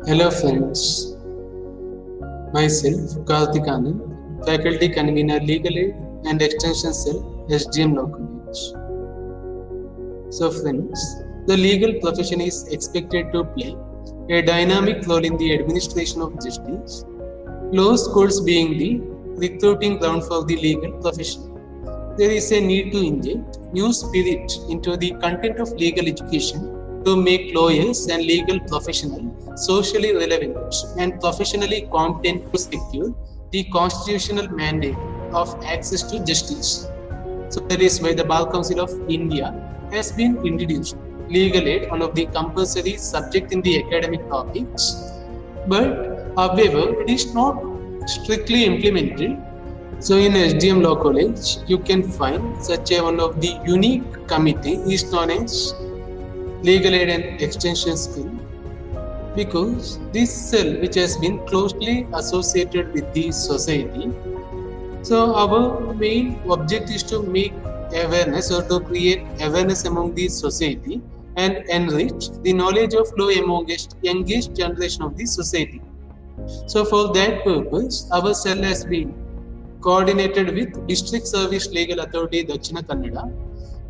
Hello friends, myself Karthik Anand, Faculty Convener Legal Aid and Extension Cell, SGM Law College. So friends, the legal profession is expected to play a dynamic role in the administration of justice, law schools being the recruiting ground for the legal profession. There is a need to inject new spirit into the content of legal education to make lawyers and legal professionals socially relevant and professionally competent to secure the constitutional mandate of access to justice. So that is why the Bar Council of India has been introduced legal aid, one of the compulsory subject in the academic topics. But however, it is not strictly implemented. So in SDM Law College, you can find such a one of the unique committee is known as Legal Aid and Extension Skill, because this cell which has been closely associated with the society. So our main object is to make awareness or to create awareness among the society and enrich the knowledge of law among youngest generation of the society. So for that purpose, our cell has been coordinated with District Service Legal Authority Dakshina Kannada.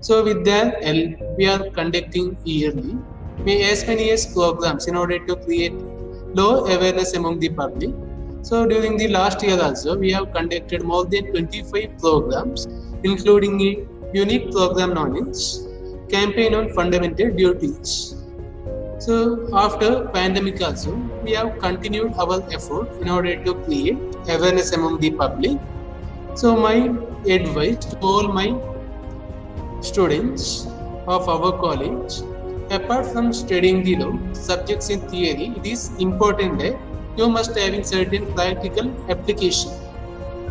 So with their help, we are conducting yearly as many as programs in order to create law awareness among the public. So during the last year also, we have conducted more than 25 programs, including a unique program known as Campaign on Fundamental Duties. So after pandemic also, we have continued our effort in order to create awareness among the public. So my advice to all my students of our college, apart from studying the law subjects in theory, it is important that you must having certain practical application.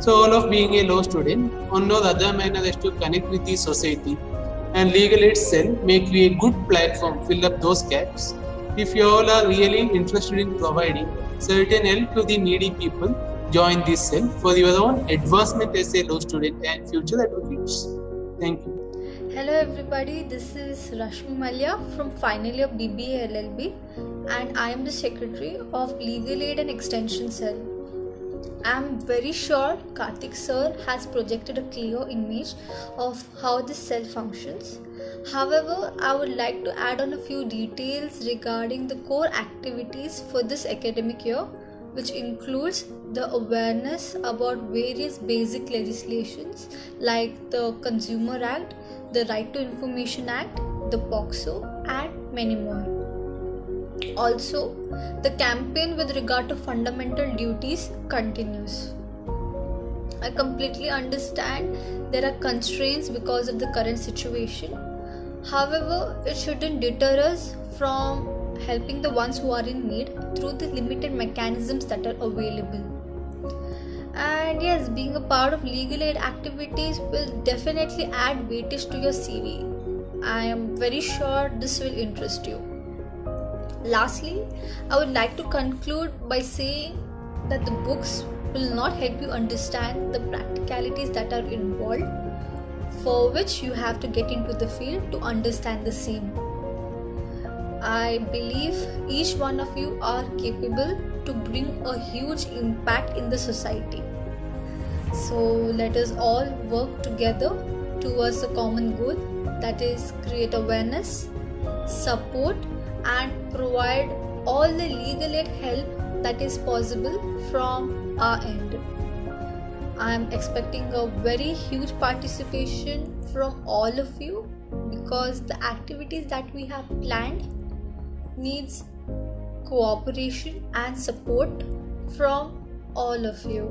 So all of being a law student, one or other manner is to connect with the society, and legal aid cell make you a good platform fill up those gaps. If you all are really interested in providing certain help to the needy people, join this cell for your own advancement as a law student and future advocates. Thank you. Hello everybody, this is Rashmi Malya from final year BBA LLB and I am the secretary of Legal Aid and Extension Cell. I am very sure Karthik sir has projected a clear image of how this cell functions. However, I would like to add on a few details regarding the core activities for this academic year, which includes the awareness about various basic legislations like the Consumer Act, the Right to Information Act, the POCSO, and many more. Also, the campaign with regard to fundamental duties continues. I completely understand there are constraints because of the current situation. However, it shouldn't deter us from helping the ones who are in need through the limited mechanisms that are available. And yes, being a part of legal aid activities will definitely add weightage to your CV. I am very sure this will interest you. Lastly, I would like to conclude by saying that the books will not help you understand the practicalities that are involved, for which you have to get into the field to understand the same. I believe each one of you are capable to bring a huge impact in the society. So let us all work together towards a common goal, that is create awareness, support and provide all the legal aid help that is possible from our end. I am expecting a very huge participation from all of you because the activities that we have planned needs cooperation and support from all of you.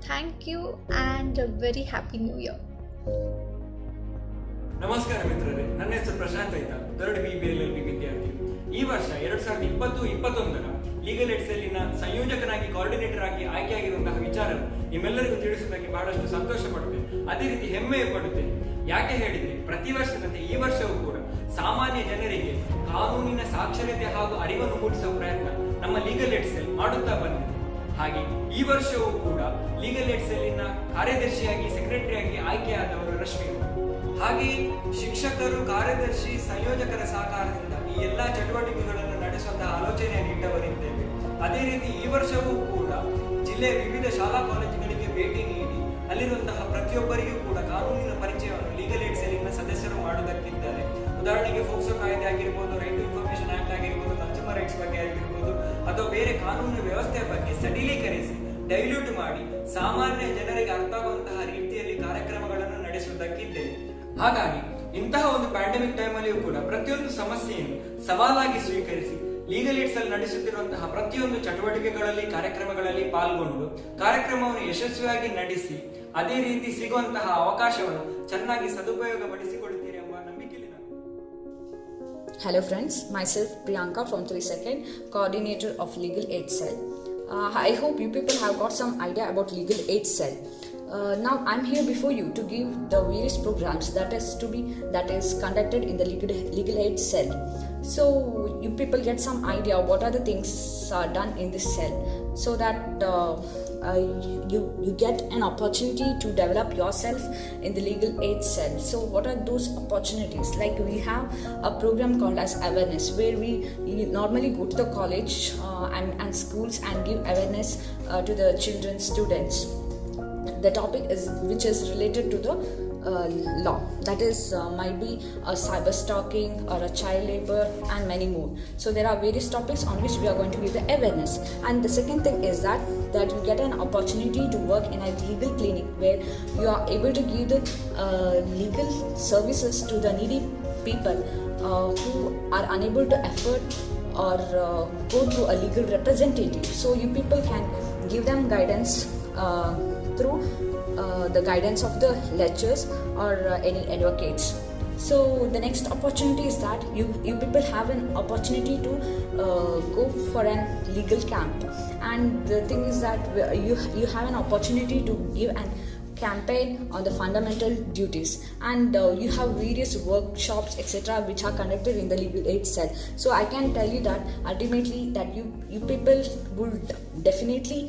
Thank you and a very happy new year. ನಮಸ್ಕಾರ ಮಿತ್ರರೇ, ನನ್ನ ಹೆಸರು ಪ್ರಶಾಂತ್ ಐತ, 3rd BBLLB ವಿದ್ಯಾರ್ಥಿ. ಈ ವರ್ಷ 2020-21ರ legal aid ಸೆಲ್ಲಿನ ಸಂಯೋಜಕನಾಗಿ coordinator ಆಗಿ ಆಯ್ಕೆಯಾಗಿರುವಂತಹ ವಿಚಾರ ನಿಮ್ಮೆಲ್ಲರಿಗೂ ತಿಳಿಸುವುದಕ್ಕೆ ಬಹಳಷ್ಟು ಸಂತೋಷ ಪಡುತ್ತೇನೆ. ಅದೇ ರೀತಿ ಹೆಮ್ಮೆ ಪಡುತ್ತೇನೆ. ಯಾಕೆ ಹೇಳಿದ್ರೆ ಪ್ರತಿ ವರ್ಷದಂತೆ ಈ ವರ್ಷವೂ ಕೂಡ ಸಾಮಾನ್ಯ ಜನರಿಗೆ ಕಾನೂನಿನ ಸಾಕ್ಷರತೆ ಹಾಗೂ ಅರಿವನ್ನು ಮೂಡಿಸುವ ಪ್ರಯತ್ನ ನಮ್ಮ ಲೀಗಲ್ ಏಡ್ ಸೆಲ್ ಮಾಡುತ್ತಾ ಬಂದಿದೆ. ಹಾಗೆ ಈ ವರ್ಷವೂ ಕೂಡ ಲೀಗಲ್ ಏಡ್ ಸೆಲ್ಲಿನ ಕಾರ್ಯದರ್ಶಿಯಾಗಿ ಸೆಕ್ರೆಟರಿಯಾಗಿ ಆಯ್ಕೆಯಾದವರು ರಶ್ಮಿ. ಹಾಗೆ ಶಿಕ್ಷಕರು, ಕಾರ್ಯದರ್ಶಿ, ಸಂಯೋಜಕರ ಸಹಕಾರದಿಂದ ಈ ಎಲ್ಲಾ ಚಟುವಟಿಕೆಗಳನ್ನು ನಡೆಸುವಂತಹ ಆಲೋಚನೆಯನ್ನು ಇಟ್ಟವರಿದ್ದೇವೆ. ಅದೇ ರೀತಿ ಈ ವರ್ಷವೂ ಕೂಡ ಜಿಲ್ಲೆಯ ವಿವಿಧ ಶಾಲಾ ಕಾಲೇಜುಗಳಿಗೆ ಭೇಟಿ ನೀಡಿ ಅಲ್ಲಿರುವಂತಹ ಪ್ರತಿಯೊಬ್ಬರಿಗೂ ಕೂಡ ಕಾನೂನಿನ ಪರಿಚಯವನ್ನು ಲೀಗಲ್ ಏಡ್ ಸೆಲ್ಲಿನ ಸದಸ್ಯರು ಮಾಡುವುದಕ್ಕಿದ್ದಾರೆ. ಉದಾಹರಣೆಗೆ ಫೋಕ್ಸೋ ಕಾಯ್ದೆ ಆಗಿರ್ಬೋದು, ರೈಟ್ ಟು ಇನ್ಫಾರ್ಮೇಶನ್ ಆಕ್ಟ್ ಆಗಿರ್ಬೋದು, ಕನ್ಸ್ಯೂಮರ್ ರೈಟ್ಸ್ ಬಗ್ಗೆ ಆಗಿರ್ಬೋದು, ಅಥವಾ ಬೇರೆ ಕಾನೂನು ವ್ಯವಸ್ಥೆಯ ಬಗ್ಗೆ ಸಡಿಲೀಕರಿಸಿ ಡೈಲ್ಯೂಟ್ ಮಾಡಿ ಸಾಮಾನ್ಯ ಜನರಿಗೆ ಅರ್ಥ ಆಗುವಂತಹ ರೀತಿಯಲ್ಲಿ ಕಾರ್ಯಕ್ರಮಗಳನ್ನು ನಡೆಸುವುದಕ್ಕಿದ್ದೇವೆ. ಹಾಗಾಗಿ ಇಂತಹ ಒಂದು ಪ್ಯಾಂಡಮಿಕ್ ಟೈಮಲ್ಲಿಯೂ ಕೂಡ ಪ್ರತಿಯೊಂದು ಸಮಸ್ಯೆಯನ್ನು ಸವಾಲಾಗಿ ಸ್ವೀಕರಿಸಿ ಲೀಗಲ್ ಏಡ್ ಸೆಲ್ ನಡೆಸುತ್ತಿರುವಂತಹ ಪ್ರತಿಯೊಂದು ಚಟುವಟಿಕೆಗಳಲ್ಲಿ, ಕಾರ್ಯಕ್ರಮಗಳಲ್ಲಿ ಪಾಲ್ಗೊಂಡು ಕಾರ್ಯಕ್ರಮವನ್ನು ಯಶಸ್ವಿಯಾಗಿ ನಡೆಸಿ ಅದೇ ರೀತಿ ಸಿಗುವಂತಹ ಅವಕಾಶವನ್ನು ಚೆನ್ನಾಗಿ ಸದುಪಯೋಗಪಡಿಸಿಕೊಳ್ಳುತ್ತೀರಿ ಎಂಬ ನಂಬಿಕೆಯಲ್ಲಿ ನಾನು. Hello friends, myself Priyanka from 32nd, coordinator of Legal Aid Cell. I hope you people have got some idea about Legal Aid Cell. Now I'm here before you to give the various programs that is conducted in the Legal Aid Cell. So you people get some idea what are the things are done in this cell, so that you get an opportunity to develop yourself in the Legal Aid Cell. So what are those opportunities? Like we have a program called as awareness, where we normally go to the college and schools and give awareness to the children, students. The topic which is related to the law, that is might be cyber stalking or a child labor and many more. So there are various topics on which we are going to give the awareness. And the second thing is that you get an opportunity to work in a legal clinic, where you are able to give the legal services to the needy people who are unable to afford or go through a legal representative. So you people can give them guidance through the guidance of the lecturers or any advocates. So the next opportunity is that you people have an opportunity to go for an legal camp. And the thing is that you have an opportunity to give an campaign on the fundamental duties, and you have various workshops etc. which are conducted in the Legal Aid Cell. So I can tell you that ultimately that you people will definitely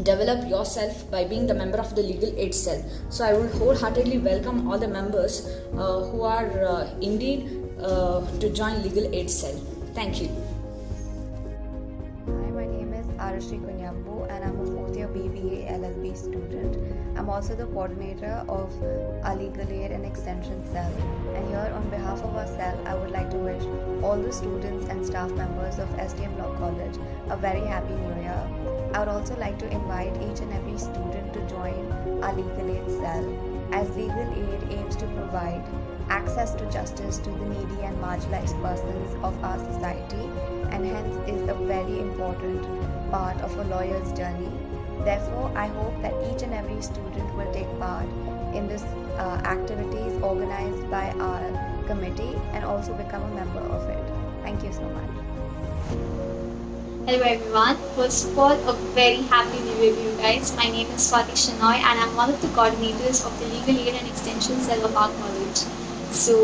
develop yourself by being the member of the Legal Aid Cell. So I will wholeheartedly welcome all the members who are indeed to join Legal Aid Cell. Thank you. Hi, my name is Arashri Kunyambu and I'm a 4th year BBA LLB student. I'm also the coordinator of our Legal Aid and Extension Cell. And here on behalf of our cell, I would like to wish all the students and staff members of SDM Law College a very happy new year. I would also like to invite each and every student to join our Legal Aid Cell, as Legal Aid aims to provide access to justice to the needy and marginalized persons of our society, and hence is a very important part of a lawyer's journey. Therefore, I hope that each and every student will take part in this activities organized by our committee and also become a member of it. Thank you so much. Hello everyone. First of all, a very happy new year to you guys. My name is Swati Shenoy and I'm one of the coordinators of the Legal Aid and Extension Cell of our college. So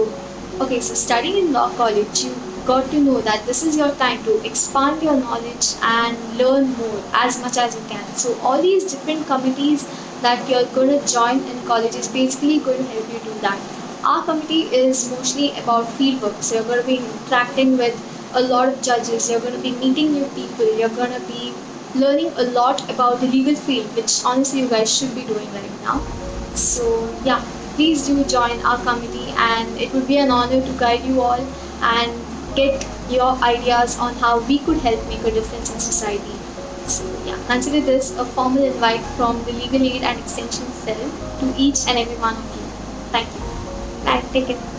studying in law college, you got to know that this is your time to expand your knowledge and learn more as much as you can. So all these different committees that you're going to join in college is basically going to help you do that. Our committee is mostly about fieldwork. So you're going to be interacting with a lot of judges, you're going to be meeting new people, you're going to be learning a lot about the legal field, which honestly you guys should be doing right now. So yeah, please do join our committee and it would be an honor to guide you all and get your ideas on how we could help make a difference in society. So yeah, consider this a formal invite from the Legal Aid and Extension Cell to each and every one of you. Thank you. Bye. Take care.